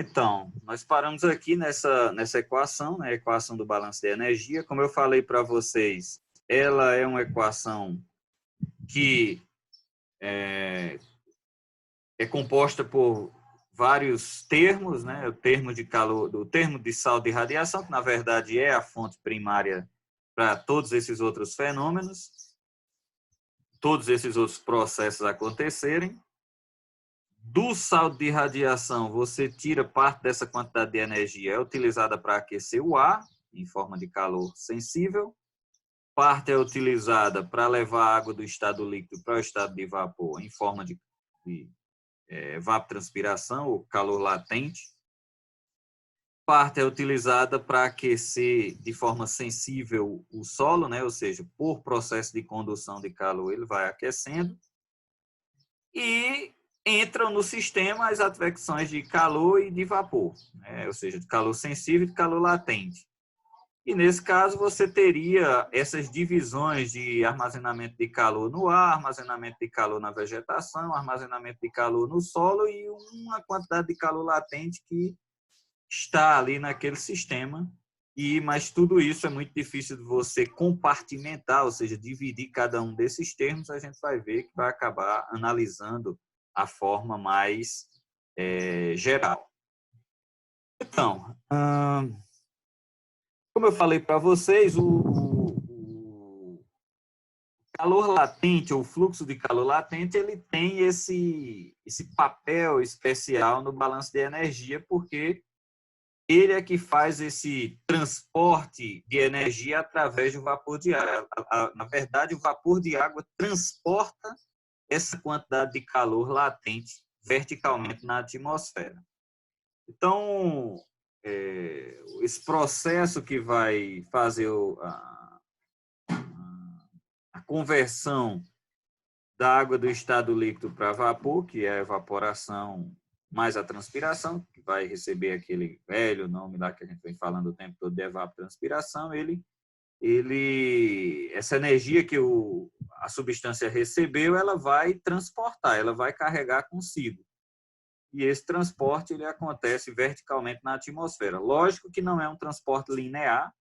Então, nós paramos aqui nessa equação, né, a equação do balanço de energia. Como eu falei para vocês, ela é uma equação que é composta por vários termos, né, o termo de calor, o termo de saldo e radiação, que na verdade é a fonte primária para todos esses outros fenômenos, todos esses outros processos acontecerem. Do saldo de radiação, você tira parte dessa quantidade de energia, é utilizada para aquecer o ar, em forma de calor sensível. Parte é utilizada para levar a água do estado líquido para o estado de vapor, em forma de evapotranspiração, ou calor latente. Parte é utilizada para aquecer de forma sensível o solo, né? Ou seja, por processo de condução de calor, ele vai aquecendo. E entram no sistema as advecções de calor e de vapor, né? Ou seja, de calor sensível e de calor latente. E nesse caso você teria essas divisões de armazenamento de calor no ar, armazenamento de calor na vegetação, armazenamento de calor no solo e uma quantidade de calor latente que está ali naquele sistema. Mas tudo isso é muito difícil de você compartimentar, ou seja, dividir cada um desses termos. A gente vai ver que vai acabar analisando a forma mais geral. Então, como eu falei para vocês, o calor latente, ou fluxo de calor latente, ele tem esse papel especial no balanço de energia, porque ele é que faz esse transporte de energia através do vapor de água. Na verdade, o vapor de água transporta essa quantidade de calor latente verticalmente na atmosfera. Então, esse processo que vai fazer a conversão da água do estado líquido para vapor, que é a evaporação mais a transpiração, que vai receber aquele velho nome lá que a gente vem falando o tempo todo de evapotranspiração, essa energia que a substância recebeu, ela vai transportar, ela vai carregar consigo. E esse transporte ele acontece verticalmente na atmosfera. Lógico que não é um transporte linear,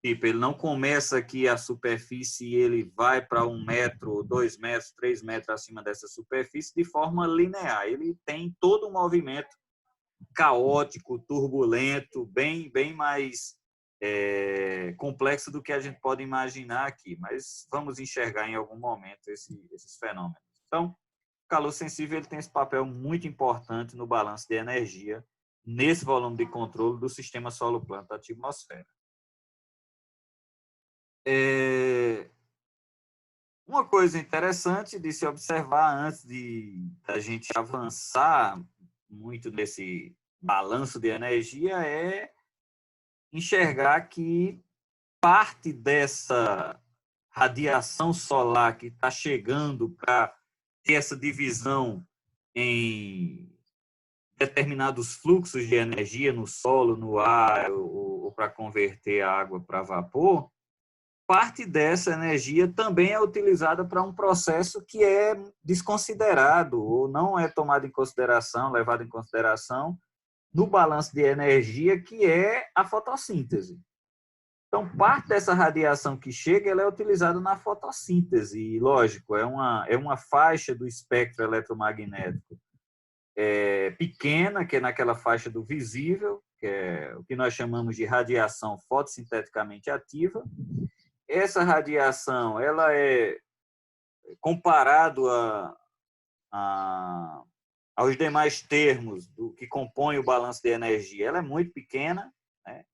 tipo, ele não começa aqui a superfície e ele vai para 1 metro, 2 metros, 3 metros acima dessa superfície de forma linear. Ele tem todo um movimento caótico, turbulento, bem mais complexo do que a gente pode imaginar aqui. Mas vamos enxergar em algum momento esses fenômenos. Então, o calor sensível ele tem esse papel muito importante no balanço de energia nesse volume de controle do sistema solo-planta-atmosfera. Uma coisa interessante de se observar antes de a gente avançar muito nesse balanço de energia é enxergar que parte dessa radiação solar que está chegando para ter essa divisão em determinados fluxos de energia no solo, no ar, ou para converter a água para vapor, parte dessa energia também é utilizada para um processo que é desconsiderado ou não é tomado em consideração, levado em consideração no balanço de energia, que é a fotossíntese. Então, parte dessa radiação que chega, ela é utilizada na fotossíntese, e lógico, é uma faixa do espectro eletromagnético pequena, que é naquela faixa do visível, que é o que nós chamamos de radiação fotossinteticamente ativa. Essa radiação, ela é comparado aos demais termos do que compõem o balanço de energia, ela é muito pequena, né?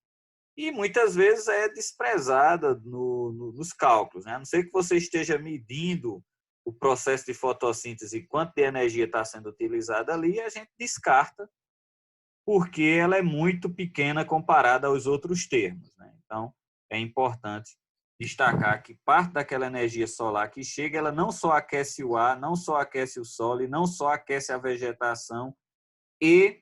E muitas vezes é desprezada nos cálculos, né? A não ser que você esteja medindo o processo de fotossíntese, quanto de energia está sendo utilizada ali, a gente descarta, porque ela é muito pequena comparada aos outros termos, né? Então, é importante destacar que parte daquela energia solar que chega, ela não só aquece o ar, não só aquece o solo, e não só aquece a vegetação e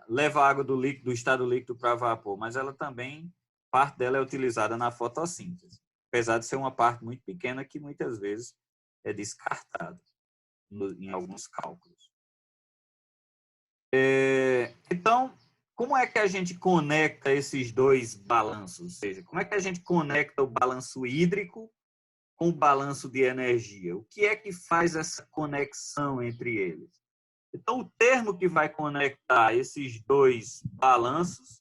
leva a água do estado líquido para vapor, mas ela também, parte dela é utilizada na fotossíntese, apesar de ser uma parte muito pequena que muitas vezes é descartada em alguns cálculos. Então, como é que a gente conecta esses dois balanços? Ou seja, como é que a gente conecta o balanço hídrico com o balanço de energia? O que é que faz essa conexão entre eles? Então, o termo que vai conectar esses dois balanços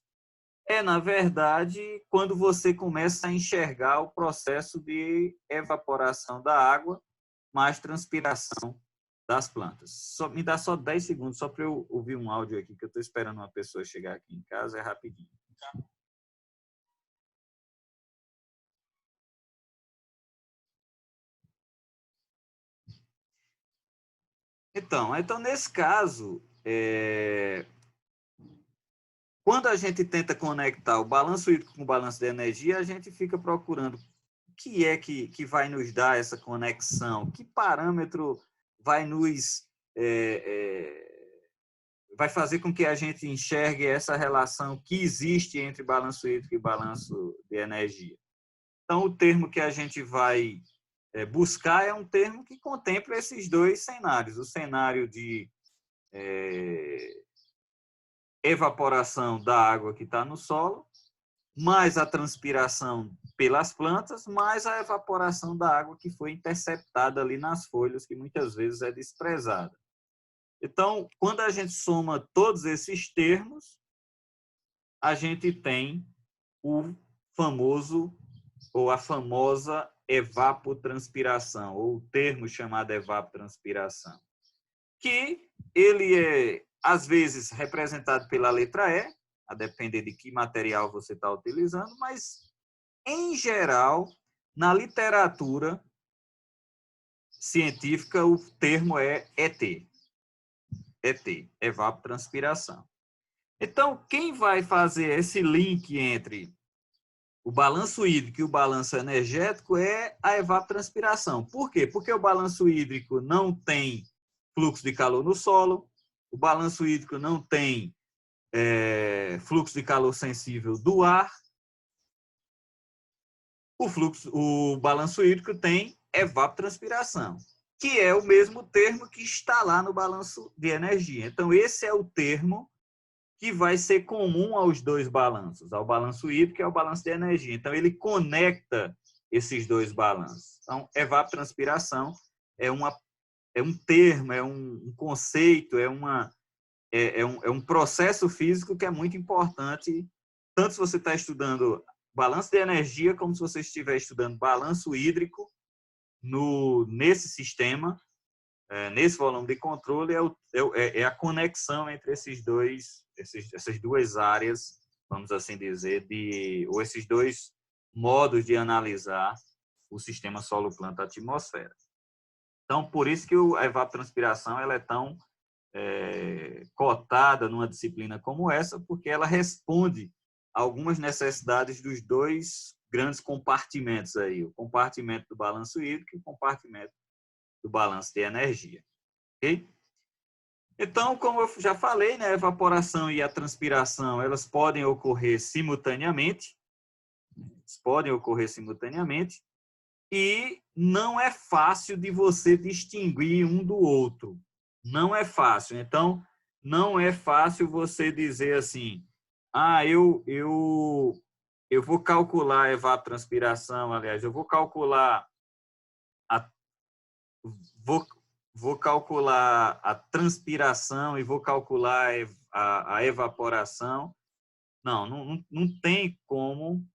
é, na verdade, quando você começa a enxergar o processo de evaporação da água mais transpiração das plantas. Me dá só 10 segundos, só para eu ouvir um áudio aqui, que eu estou esperando uma pessoa chegar aqui em casa, é rapidinho. Então nesse caso, quando a gente tenta conectar o balanço hídrico com o balanço de energia, a gente fica procurando o que é que vai nos dar essa conexão, que parâmetro vai nos vai fazer com que a gente enxergue essa relação que existe entre balanço hídrico e balanço de energia. Então, o termo que a gente vai buscar é um termo que contempla esses dois cenários. O cenário de evaporação da água que está no solo, mais a transpiração pelas plantas, mais a evaporação da água que foi interceptada ali nas folhas, que muitas vezes é desprezada. Então, quando a gente soma todos esses termos, a gente tem o famoso ou a famosa evapotranspiração, ou o termo chamado evapotranspiração, que ele é, às vezes, representado pela letra E, a depender de que material você está utilizando, mas, em geral, na literatura científica, o termo é ET, evapotranspiração. Então, quem vai fazer esse link entre o balanço hídrico e o balanço energético é a evapotranspiração. Por quê? Porque o balanço hídrico não tem fluxo de calor no solo, o balanço hídrico não tem fluxo de calor sensível do ar, o balanço hídrico tem evapotranspiração, que é o mesmo termo que está lá no balanço de energia. Então, esse é o termo que vai ser comum aos dois balanços, ao balanço hídrico e ao balanço de energia. Então, ele conecta esses dois balanços. Então, evapotranspiração é um termo, é um conceito, é um processo físico que é muito importante, tanto se você está estudando balanço de energia, como se você estiver estudando balanço hídrico nesse sistema, nesse volume de controle, é a conexão entre essas duas áreas, vamos assim dizer, ou esses dois modos de analisar o sistema solo-planta-atmosfera. Então, por isso que a evapotranspiração ela é tão cotada numa disciplina como essa, porque ela responde a algumas necessidades dos dois grandes compartimentos aí, o compartimento do balanço hídrico e o compartimento do balanço de energia. Okay? Então, como eu já falei, né, a evaporação e a transpiração elas podem ocorrer simultaneamente, e não é fácil de você distinguir um do outro. Não é fácil. Então, não é fácil você dizer assim, eu vou calcular a evapotranspiração, aliás, eu vou calcular vou calcular a transpiração e vou calcular a evaporação. Não tem como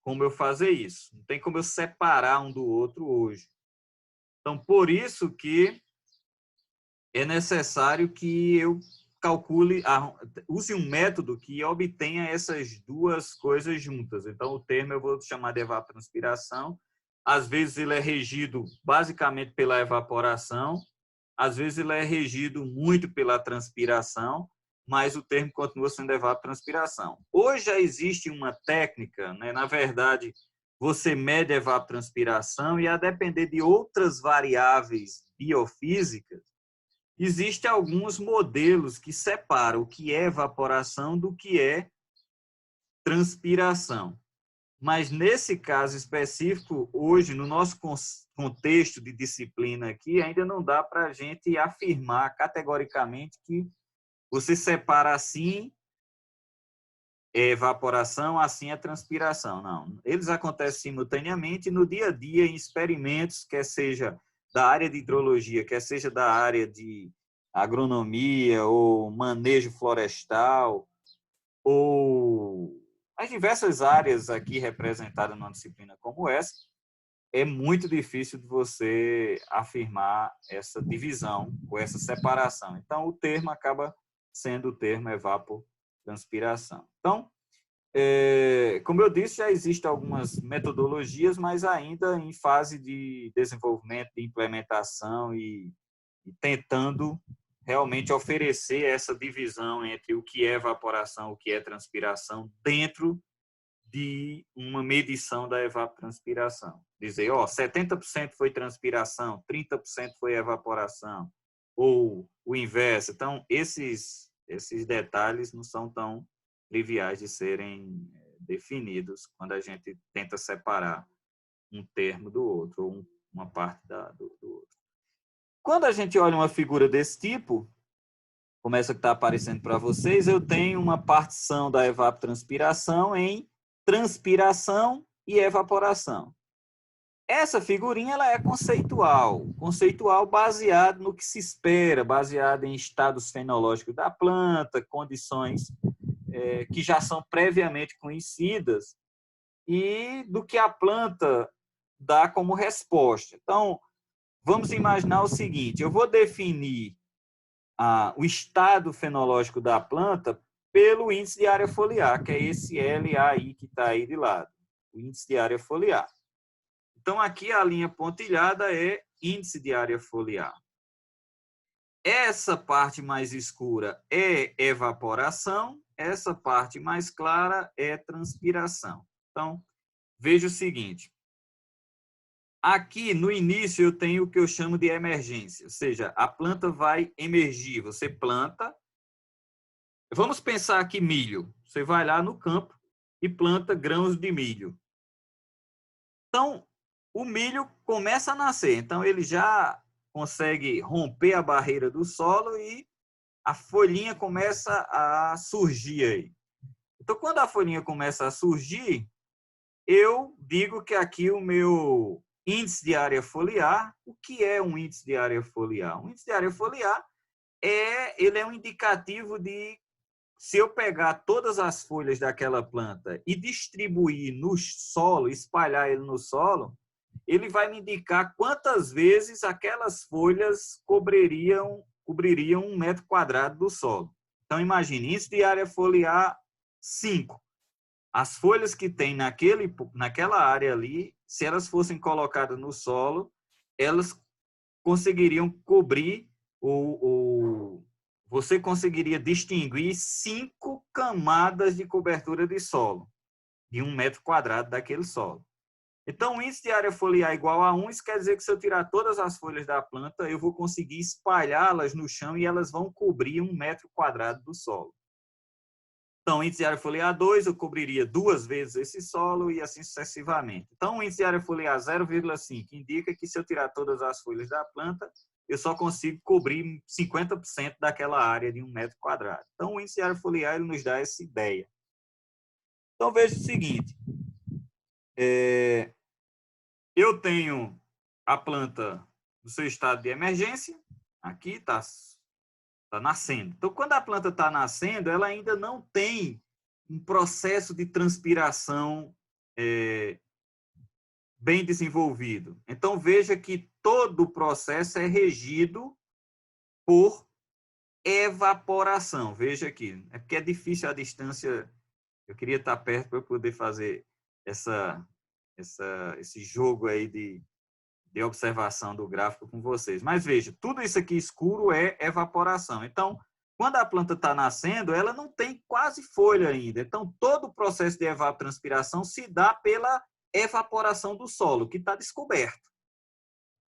eu fazer isso. Não tem como eu separar um do outro hoje. Então, por isso que é necessário que eu calcule, use um método que obtenha essas duas coisas juntas. Então, o termo eu vou chamar de evapotranspiração. Às vezes ele é regido basicamente pela evaporação, às vezes ele é regido muito pela transpiração, mas o termo continua sendo evapotranspiração. Hoje já existe uma técnica, né? Na verdade, você mede a evapotranspiração e, a depender de outras variáveis biofísicas, existem alguns modelos que separam o que é evaporação do que é transpiração. Mas, nesse caso específico, hoje, no nosso contexto de disciplina aqui, ainda não dá para a gente afirmar categoricamente que você separa assim é evaporação, assim é transpiração. Não, eles acontecem simultaneamente no dia a dia, em experimentos, quer seja da área de hidrologia, quer seja da área de agronomia ou manejo florestal, ou as diversas áreas aqui representadas numa disciplina como essa. É muito difícil de você afirmar essa divisão ou essa separação. Então, o termo acaba sendo o termo evapotranspiração. Então, como eu disse, já existem algumas metodologias, mas ainda em fase de desenvolvimento, de implementação e tentando realmente oferecer essa divisão entre o que é evaporação, o que é transpiração, dentro de uma medição da evapotranspiração. Dizer, 70% foi transpiração, 30% foi evaporação, ou o inverso. Então, esses detalhes não são tão triviais de serem definidos quando a gente tenta separar um termo do outro, ou uma parte do outro. Quando a gente olha uma figura desse tipo, como essa que está aparecendo para vocês, eu tenho uma partição da evapotranspiração em transpiração e evaporação. Essa figurinha ela é conceitual baseado no que se espera, baseado em estados fenológicos da planta, condições que já são previamente conhecidas e do que a planta dá como resposta. Então, vamos imaginar o seguinte, eu vou definir o estado fenológico da planta pelo índice de área foliar, que é esse LAI que está aí de lado, o índice de área foliar. Então, aqui a linha pontilhada é índice de área foliar. Essa parte mais escura é evaporação, essa parte mais clara é transpiração. Então, veja o seguinte. Aqui, no início, eu tenho o que eu chamo de emergência, ou seja, a planta vai emergir. Você planta. Vamos pensar aqui milho. Você vai lá no campo e planta grãos de milho. Então, o milho começa a nascer. Então, ele já consegue romper a barreira do solo e a folhinha começa a surgir aí. Então, quando a folhinha começa a surgir, eu digo que aqui o meu índice de área foliar, o que é um índice de área foliar? Um índice de área foliar ele é um indicativo de se eu pegar todas as folhas daquela planta e distribuir no solo, espalhar ele no solo, ele vai me indicar quantas vezes aquelas folhas cobririam 1 metro quadrado do solo. Então, imagine, índice de área foliar 5. As folhas que tem naquela área ali, se elas fossem colocadas no solo, elas conseguiriam cobrir você conseguiria distinguir 5 camadas de cobertura de solo, de 1 metro quadrado daquele solo. Então, o índice de área foliar igual a 1, isso quer dizer que se eu tirar todas as folhas da planta, eu vou conseguir espalhá-las no chão e elas vão cobrir 1 metro quadrado do solo. Então, índice de área foliar 2, eu cobriria 2 vezes esse solo e assim sucessivamente. Então, o índice de área foliar 0,5 indica que se eu tirar todas as folhas da planta, eu só consigo cobrir 50% daquela área de 1 metro quadrado. Então, o índice de área foliar ele nos dá essa ideia. Então, veja o seguinte. Eu tenho a planta no seu estado de emergência. Aqui está nascendo. Então, quando a planta está nascendo, ela ainda não tem um processo de transpiração bem desenvolvido. Então, veja que todo o processo é regido por evaporação. Veja aqui. É porque é difícil a distância. Eu queria estar perto para eu poder fazer esse jogo aí de observação do gráfico com vocês. Mas veja, tudo isso aqui escuro é evaporação. Então, quando a planta está nascendo, ela não tem quase folha ainda. Então, todo o processo de evapotranspiração se dá pela evaporação do solo, que está descoberto.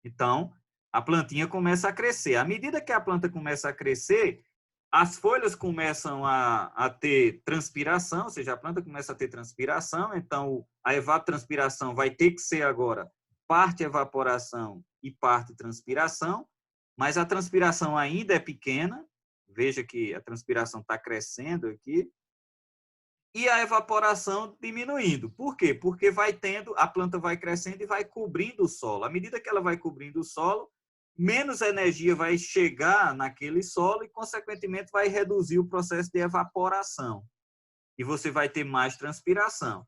Então, a plantinha começa a crescer. À medida que a planta começa a crescer, as folhas começam a ter transpiração, ou seja, a planta começa a ter transpiração, então a evapotranspiração vai ter que ser agora parte evaporação e parte transpiração, mas a transpiração ainda é pequena, veja que a transpiração está crescendo aqui, e a evaporação diminuindo. Por quê? Porque a planta vai crescendo e vai cobrindo o solo. À medida que ela vai cobrindo o solo, menos energia vai chegar naquele solo e, consequentemente, vai reduzir o processo de evaporação. E você vai ter mais transpiração.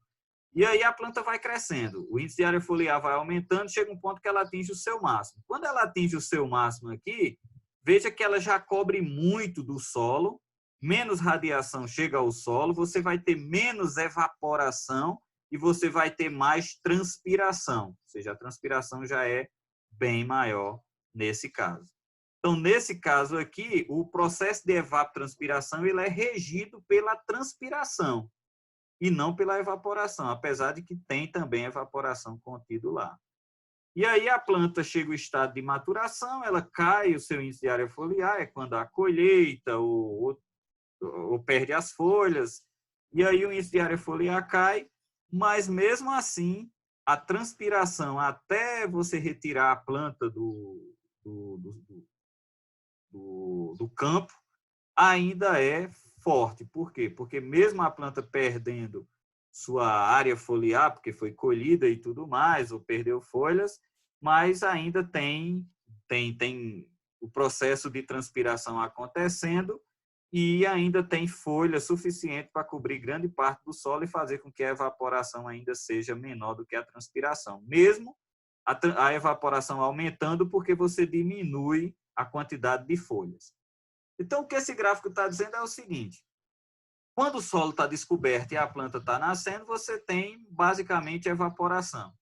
E aí a planta vai crescendo. O índice de área foliar vai aumentando, chega um ponto que ela atinge o seu máximo. Quando ela atinge o seu máximo aqui, veja que ela já cobre muito do solo, menos radiação chega ao solo, você vai ter menos evaporação e você vai ter mais transpiração. Ou seja, a transpiração já é bem maior nesse caso. Então, nesse caso aqui, o processo de evapotranspiração ele é regido pela transpiração e não pela evaporação, apesar de que tem também evaporação contido lá. E aí a planta chega ao estado de maturação, ela cai o seu índice de área foliar, é quando há colheita ou perde as folhas, e aí o índice de área foliar cai, mas mesmo assim, a transpiração até você retirar a planta do campo ainda é forte. Por quê? Porque mesmo a planta perdendo sua área foliar, porque foi colhida e tudo mais, ou perdeu folhas, mas ainda tem o processo de transpiração acontecendo e ainda tem folha suficiente para cobrir grande parte do solo e fazer com que a evaporação ainda seja menor do que a transpiração. Mesmo a evaporação aumentando, porque você diminui a quantidade de folhas. Então, o que esse gráfico está dizendo é o seguinte: quando o solo está descoberto e a planta está nascendo, você tem basicamente evaporação.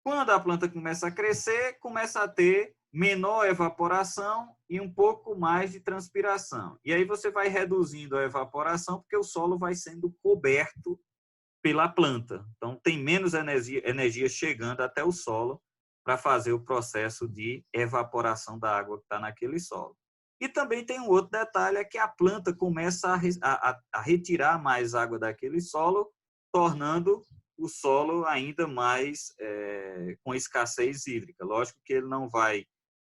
Quando a planta começa a crescer, começa a ter menor evaporação e um pouco mais de transpiração. E aí você vai reduzindo a evaporação porque o solo vai sendo coberto pela planta. Então, tem menos energia chegando até o solo para fazer o processo de evaporação da água que está naquele solo. E também tem um outro detalhe, é que a planta começa a retirar mais água daquele solo, tornando o solo ainda mais com escassez hídrica. Lógico que ele não vai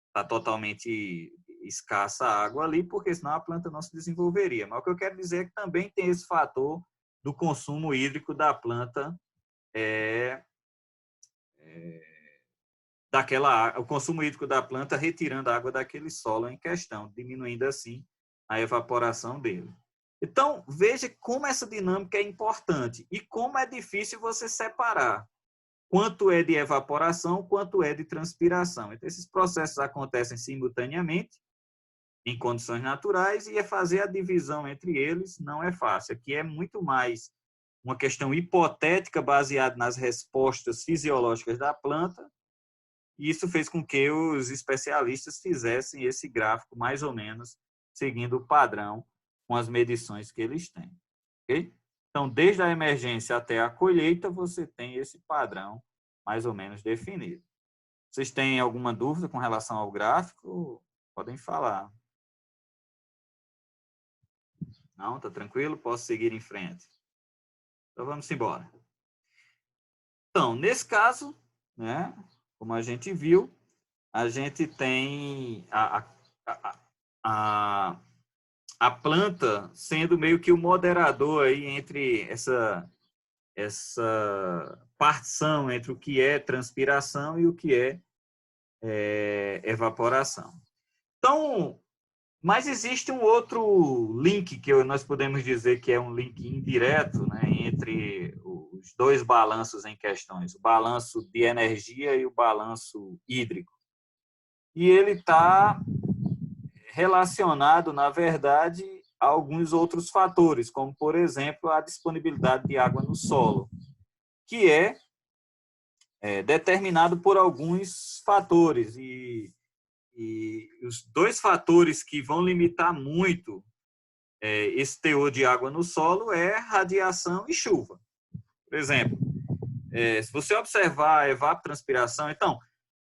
estar totalmente escassa a água ali, porque senão a planta não se desenvolveria. Mas o que eu quero dizer é que também tem esse fator do consumo hídrico da planta, o consumo hídrico da planta retirando a água daquele solo em questão, diminuindo assim a evaporação dele. Então, veja como essa dinâmica é importante e como é difícil você separar quanto é de evaporação, quanto é de transpiração. Então, esses processos acontecem simultaneamente em condições naturais e fazer a divisão entre eles não é fácil. Aqui é muito mais uma questão hipotética baseada nas respostas fisiológicas da planta, e isso fez com que os especialistas fizessem esse gráfico mais ou menos seguindo o padrão com as medições que eles têm. Okay? Então, desde a emergência até a colheita, você tem esse padrão mais ou menos definido. Vocês têm alguma dúvida com relação ao gráfico? Podem falar. Não? Está tranquilo? Posso seguir em frente? Então, vamos embora. Então, nesse caso, né, como a gente viu, a gente tem a planta sendo meio que o moderador aí entre essa partição entre o que é transpiração e o que é evaporação. Então, mas existe um outro link que nós podemos dizer que é um link indireto, né, entre os dois balanços em questões, o balanço de energia e o balanço hídrico. E ele está relacionado, na verdade, a alguns outros fatores, como, por exemplo, a disponibilidade de água no solo, que é determinado por alguns fatores. E os dois fatores que vão limitar muito esse teor de água no solo é radiação e chuva. Por exemplo, se você observar a evapotranspiração, então,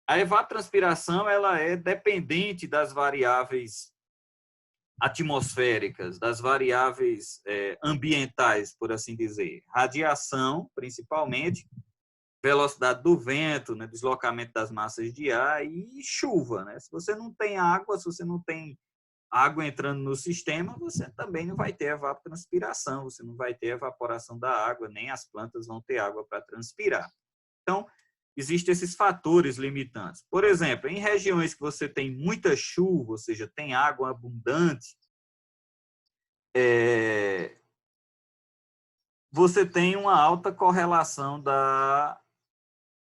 a evapotranspiração ela é dependente das variáveis atmosféricas, das variáveis ambientais, por assim dizer. Radiação, principalmente, velocidade do vento, né, deslocamento das massas de ar e chuva. Né? Se você não tem água, se você não tem água entrando no sistema, você também não vai ter evapotranspiração, você não vai ter evaporação da água, nem as plantas vão ter água para transpirar. Então, existem esses fatores limitantes. Por exemplo, em regiões que você tem muita chuva, ou seja, tem água abundante, você tem uma alta correlação da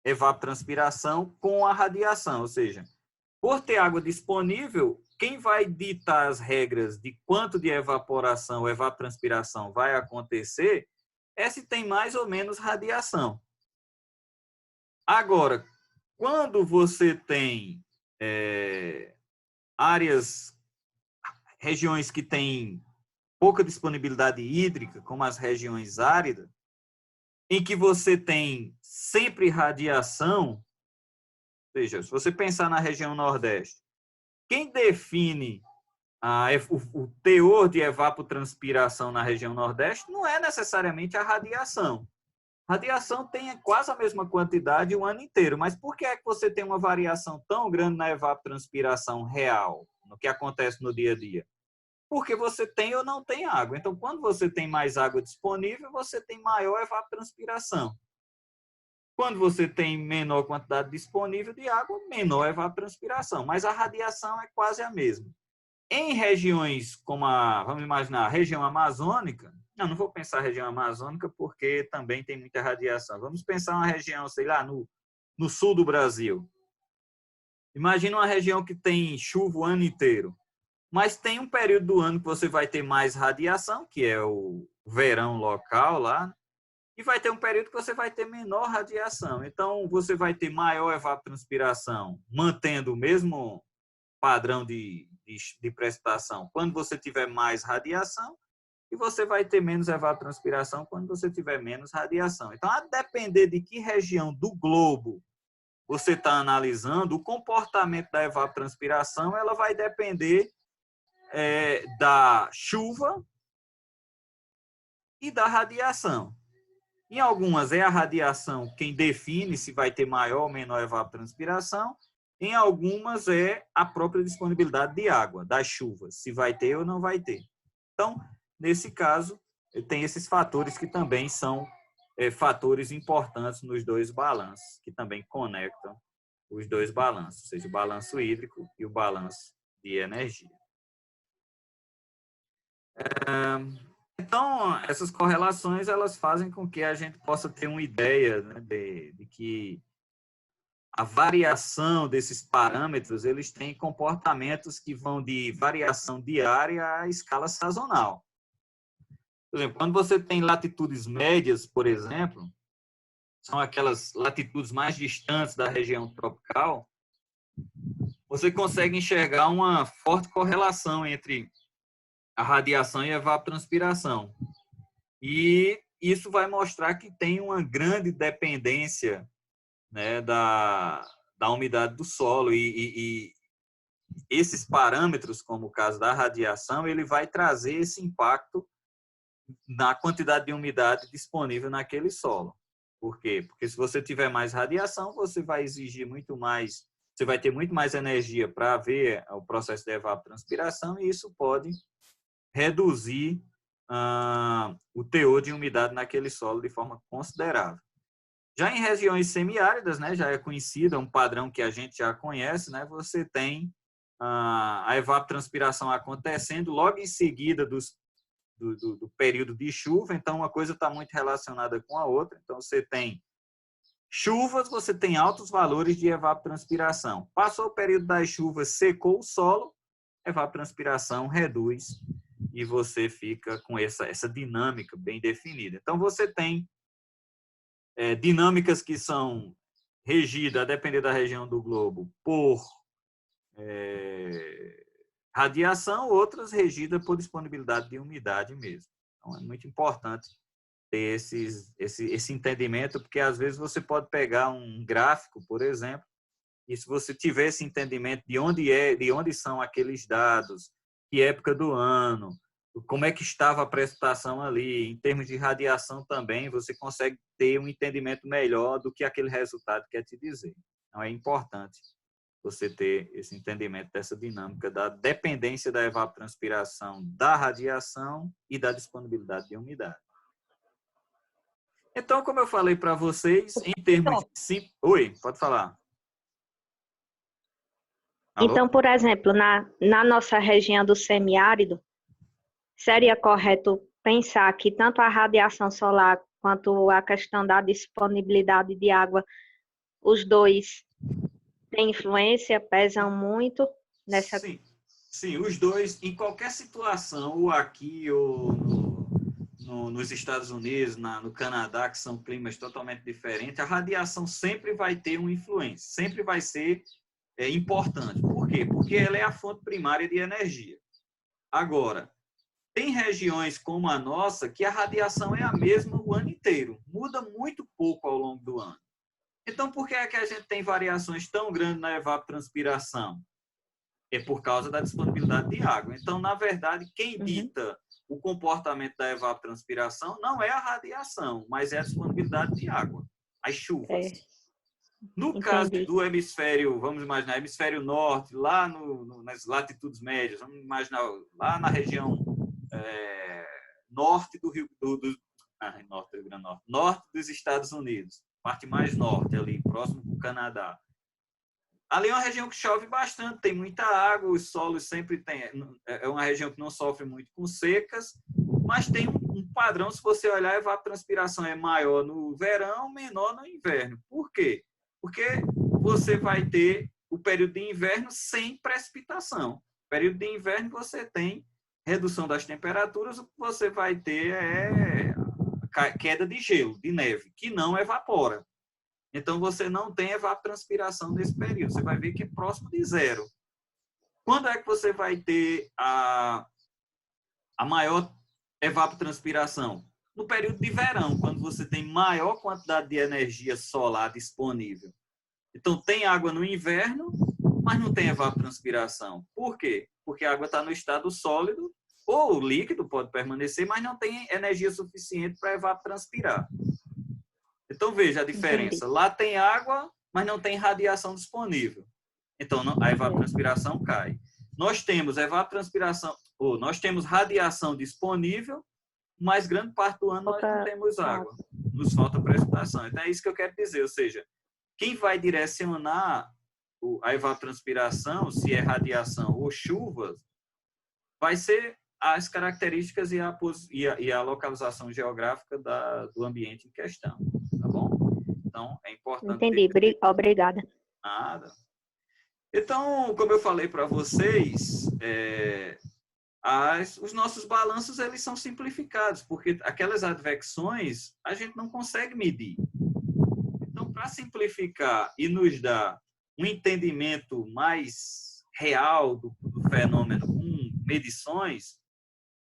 evapotranspiração com a radiação, ou seja, por ter água disponível, quem vai ditar as regras de quanto de evaporação ou evapotranspiração vai acontecer é se tem mais ou menos radiação. Agora, quando você tem regiões que têm pouca disponibilidade hídrica, como as regiões áridas, em que você tem sempre radiação, ou seja, se você pensar na região Nordeste, quem define o teor de evapotranspiração na região Nordeste não é necessariamente a radiação. A radiação tem quase a mesma quantidade o ano inteiro, mas por que é que você tem uma variação tão grande na evapotranspiração real, no que acontece no dia a dia? Porque você tem ou não tem água. Então, quando você tem mais água disponível, você tem maior evapotranspiração. Quando você tem menor quantidade disponível de água, menor evapotranspiração. Mas a radiação é quase a mesma. Em regiões como vamos imaginar, a região amazônica, não vou pensar região amazônica porque também tem muita radiação. Vamos pensar uma região, sei lá, no sul do Brasil. Imagina uma região que tem chuva o ano inteiro. Mas tem um período do ano que você vai ter mais radiação, que é o verão local lá, e vai ter um período que você vai ter menor radiação. Então, você vai ter maior evapotranspiração, mantendo o mesmo padrão de precipitação quando você tiver mais radiação, e você vai ter menos evapotranspiração quando você tiver menos radiação. Então, a depender de que região do globo você está analisando, o comportamento da evapotranspiração ela vai depender da chuva e da radiação. Em algumas é a radiação quem define se vai ter maior ou menor evapotranspiração, em algumas é a própria disponibilidade de água, das chuvas, se vai ter ou não vai ter. Então, nesse caso, tem esses fatores que também são fatores importantes nos dois balanços, que também conectam os dois balanços, ou seja, o balanço hídrico e o balanço de energia. Então, essas correlações elas fazem com que a gente possa ter uma ideia, né, de que a variação desses parâmetros eles têm comportamentos que vão de variação diária à escala sazonal. Por exemplo, quando você tem latitudes médias, por exemplo, são aquelas latitudes mais distantes da região tropical, você consegue enxergar uma forte correlação entre a radiação e a evapotranspiração. E isso vai mostrar que tem uma grande dependência, né, da umidade do solo. E esses parâmetros, como o caso da radiação, ele vai trazer esse impacto na quantidade de umidade disponível naquele solo. Por quê? Porque se você tiver mais radiação, você vai exigir muito mais, você vai ter muito mais energia para ver o processo de evapotranspiração e isso pode reduzir o teor de umidade naquele solo de forma considerável. Já em regiões semiáridas, né, já é conhecido, é um padrão que a gente já conhece, né, você tem a evapotranspiração acontecendo logo em seguida do período de chuva, então uma coisa está muito relacionada com a outra. Então você tem chuvas, você tem altos valores de evapotranspiração. Passou o período das chuvas, secou o solo, a evapotranspiração reduz e você fica com essa dinâmica bem definida. Então você tem dinâmicas que são regidas, a depender da região do globo, por radiação, outras regidas por disponibilidade de umidade mesmo. Então, é muito importante ter esse entendimento, porque às vezes você pode pegar um gráfico, por exemplo, e se você tiver esse entendimento de onde são aqueles dados, que época do ano, como é que estava a precipitação ali, em termos de radiação também, você consegue ter um entendimento melhor do que aquele resultado quer te dizer. Então, é importante você ter esse entendimento dessa dinâmica da dependência da evapotranspiração da radiação e da disponibilidade de umidade. Então, como eu falei para vocês, em termos de... Oi, pode falar. Alô? Então, por exemplo, na nossa região do semiárido, seria correto pensar que tanto a radiação solar quanto a questão da disponibilidade de água, os dois têm influência, pesam muito nessa... Sim, os dois, em qualquer situação, ou aqui ou nos Estados Unidos, no Canadá, que são climas totalmente diferentes, a radiação sempre vai ter uma influência, sempre vai ser importante. Por quê? Porque ela é a fonte primária de energia. Agora, tem regiões como a nossa que a radiação é a mesma o ano inteiro, muda muito pouco ao longo do ano. Então, por que é que a gente tem variações tão grandes na evapotranspiração? É por causa da disponibilidade de água. Então, na verdade, quem dita o comportamento da evapotranspiração não é a radiação, mas é a disponibilidade de água, as chuvas. No caso do hemisfério, vamos imaginar, hemisfério norte, lá nas latitudes médias, vamos imaginar lá na região norte do Rio Grande do Norte, norte dos Estados Unidos, parte mais norte ali, próximo do Canadá. Ali é uma região que chove bastante, tem muita água, os solos sempre tem. É uma região que não sofre muito com secas, mas tem um padrão, se você olhar, a evapotranspiração é maior no verão, menor no inverno. Por quê? Porque você vai ter o período de inverno sem precipitação. No período de inverno você tem redução das temperaturas, o que você vai ter é queda de gelo, de neve, que não evapora. Então, você não tem evapotranspiração nesse período. Você vai ver que é próximo de zero. Quando é que você vai ter a maior evapotranspiração? No período de verão, quando você tem maior quantidade de energia solar disponível. Então, tem água no inverno, mas não tem evapotranspiração. Por quê? Porque a água está no estado sólido, ou líquido pode permanecer, mas não tem energia suficiente para evapotranspirar. Então, veja a diferença. Entendi. Lá tem água, mas não tem radiação disponível. Então, a evapotranspiração cai. Nós temos evapotranspiração, ou nós temos radiação disponível, mas grande parte do ano nós não temos água. Nos falta precipitação. Então, é isso que eu quero dizer. Ou seja, quem vai direcionar a evapotranspiração, se é radiação ou chuvas, vai ser as características e a localização geográfica do ambiente em questão. Tá bom? Então, é importante... Entendi. Obrigada. Nada. Então, como eu falei para vocês, os nossos balanços eles são simplificados, porque aquelas advecções a gente não consegue medir. Então, para simplificar e nos dar um entendimento mais real do fenômeno com medições,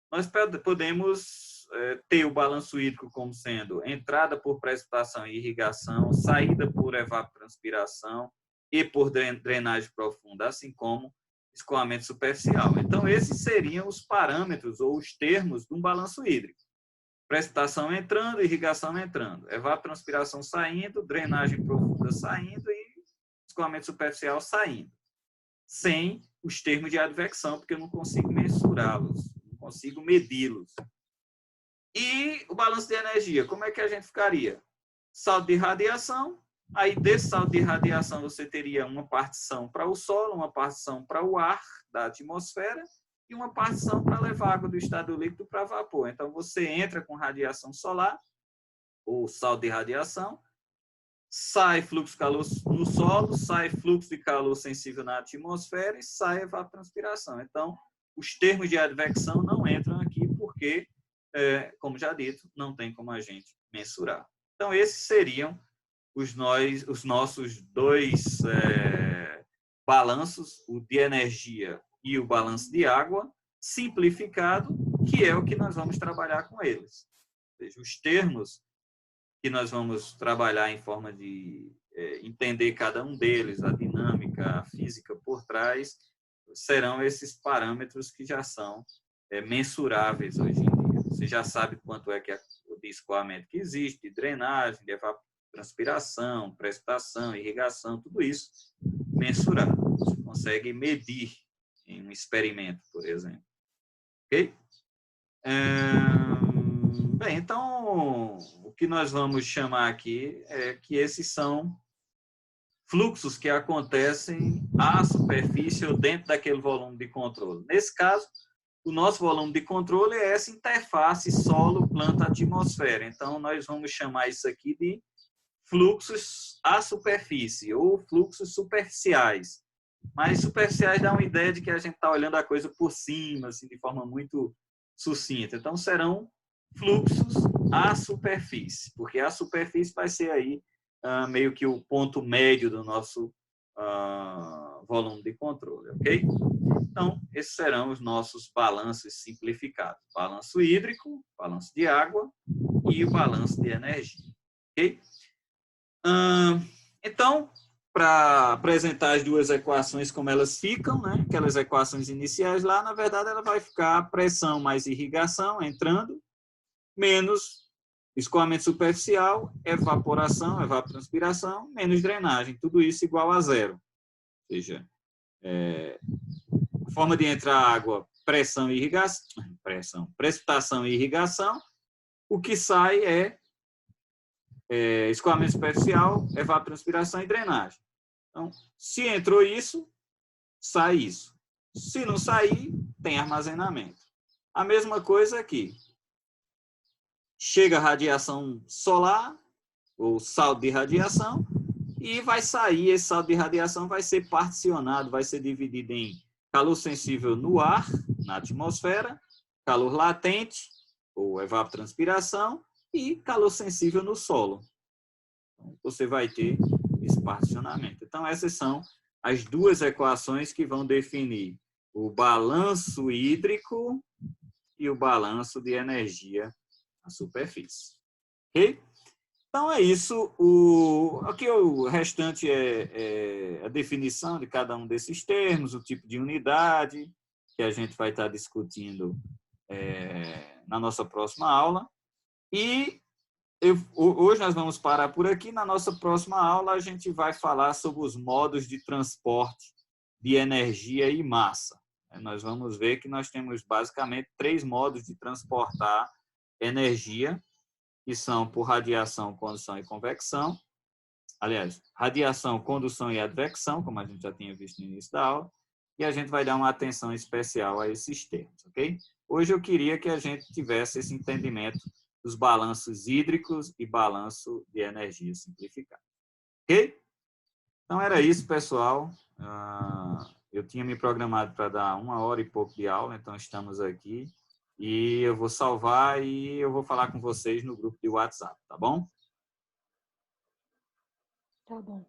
nós podemos ter o balanço hídrico como sendo entrada por precipitação e irrigação, saída por evapotranspiração e por drenagem profunda, assim como escoamento superficial. Então, esses seriam os parâmetros ou os termos de um balanço hídrico. Precipitação entrando, irrigação entrando, evapotranspiração saindo, drenagem profunda saindo e escoamento superficial saindo. Sem os termos de advecção, porque eu não consigo mensurá-los, não consigo medi-los. E o balanço de energia, como é que a gente ficaria? Saldo de radiação, aí desse saldo de radiação você teria uma partição para o solo, uma partição para o ar da atmosfera e uma partição para levar água do estado líquido para vapor. Então, você entra com radiação solar, ou saldo de radiação, sai fluxo de calor no solo, sai fluxo de calor sensível na atmosfera e sai evapotranspiração. Então, os termos de advecção não entram aqui porque, como já dito, não tem como a gente mensurar. Então, esses seriam os nossos dois balanços, o de energia e o balanço de água, simplificado, que é o que nós vamos trabalhar com eles. Ou seja, os termos que nós vamos trabalhar em forma de entender cada um deles, a dinâmica, a física por trás, serão esses parâmetros que já são mensuráveis hoje em dia. Você já sabe quanto é que é o de escoamento que existe, de drenagem, transpiração, precipitação, irrigação, tudo isso mensurado. Você consegue medir em um experimento, por exemplo. Ok? Bem, então, o que nós vamos chamar aqui é que esses são fluxos que acontecem à superfície ou dentro daquele volume de controle. Nesse caso, o nosso volume de controle é essa interface solo, planta, atmosfera. Então, nós vamos chamar isso aqui de fluxos à superfície ou fluxos superficiais. Mas superficiais dá uma ideia de que a gente está olhando a coisa por cima, assim, de forma muito sucinta. Então, serão fluxos à superfície, porque a superfície vai ser aí meio que o ponto médio do nosso volume de controle, ok? Então, esses serão os nossos balanços simplificados. Balanço hídrico, balanço de água e o balanço de energia, ok? Então, para apresentar as duas equações como elas ficam, né? Aquelas equações iniciais lá, na verdade, ela vai ficar pressão mais irrigação entrando, menos escoamento superficial, evaporação, evapotranspiração, menos drenagem. Tudo isso igual a zero. Ou seja, a forma de entrar água, pressão e irrigação, precipitação e irrigação. O que sai é escoamento superficial, evapotranspiração e drenagem. Então, se entrou isso, sai isso. Se não sair, tem armazenamento. A mesma coisa aqui. Chega a radiação solar, ou saldo de radiação, e vai sair, esse saldo de radiação vai ser particionado, vai ser dividido em calor sensível no ar, na atmosfera, calor latente, ou evapotranspiração, e calor sensível no solo. Então, você vai ter esse particionamento. Então, essas são as duas equações que vão definir o balanço hídrico e o balanço de energia na superfície. Ok? Então, é isso. Aqui o restante é a definição de cada um desses termos, o tipo de unidade, que a gente vai estar discutindo na nossa próxima aula. E hoje nós vamos parar por aqui. Na nossa próxima aula, a gente vai falar sobre os modos de transporte de energia e massa. Nós vamos ver que nós temos basicamente 3 modos de transportar energia, que são por radiação, condução e convecção. Aliás, radiação, condução e advecção, como a gente já tinha visto no início da aula. E a gente vai dar uma atenção especial a esses termos, ok? Hoje eu queria que a gente tivesse esse entendimento dos balanços hídricos e balanço de energia simplificado. Ok? Então, era isso, pessoal. Eu tinha me programado para dar 1 hora e pouco de aula, então estamos aqui. E eu vou salvar e eu vou falar com vocês no grupo de WhatsApp, tá bom? Tá bom.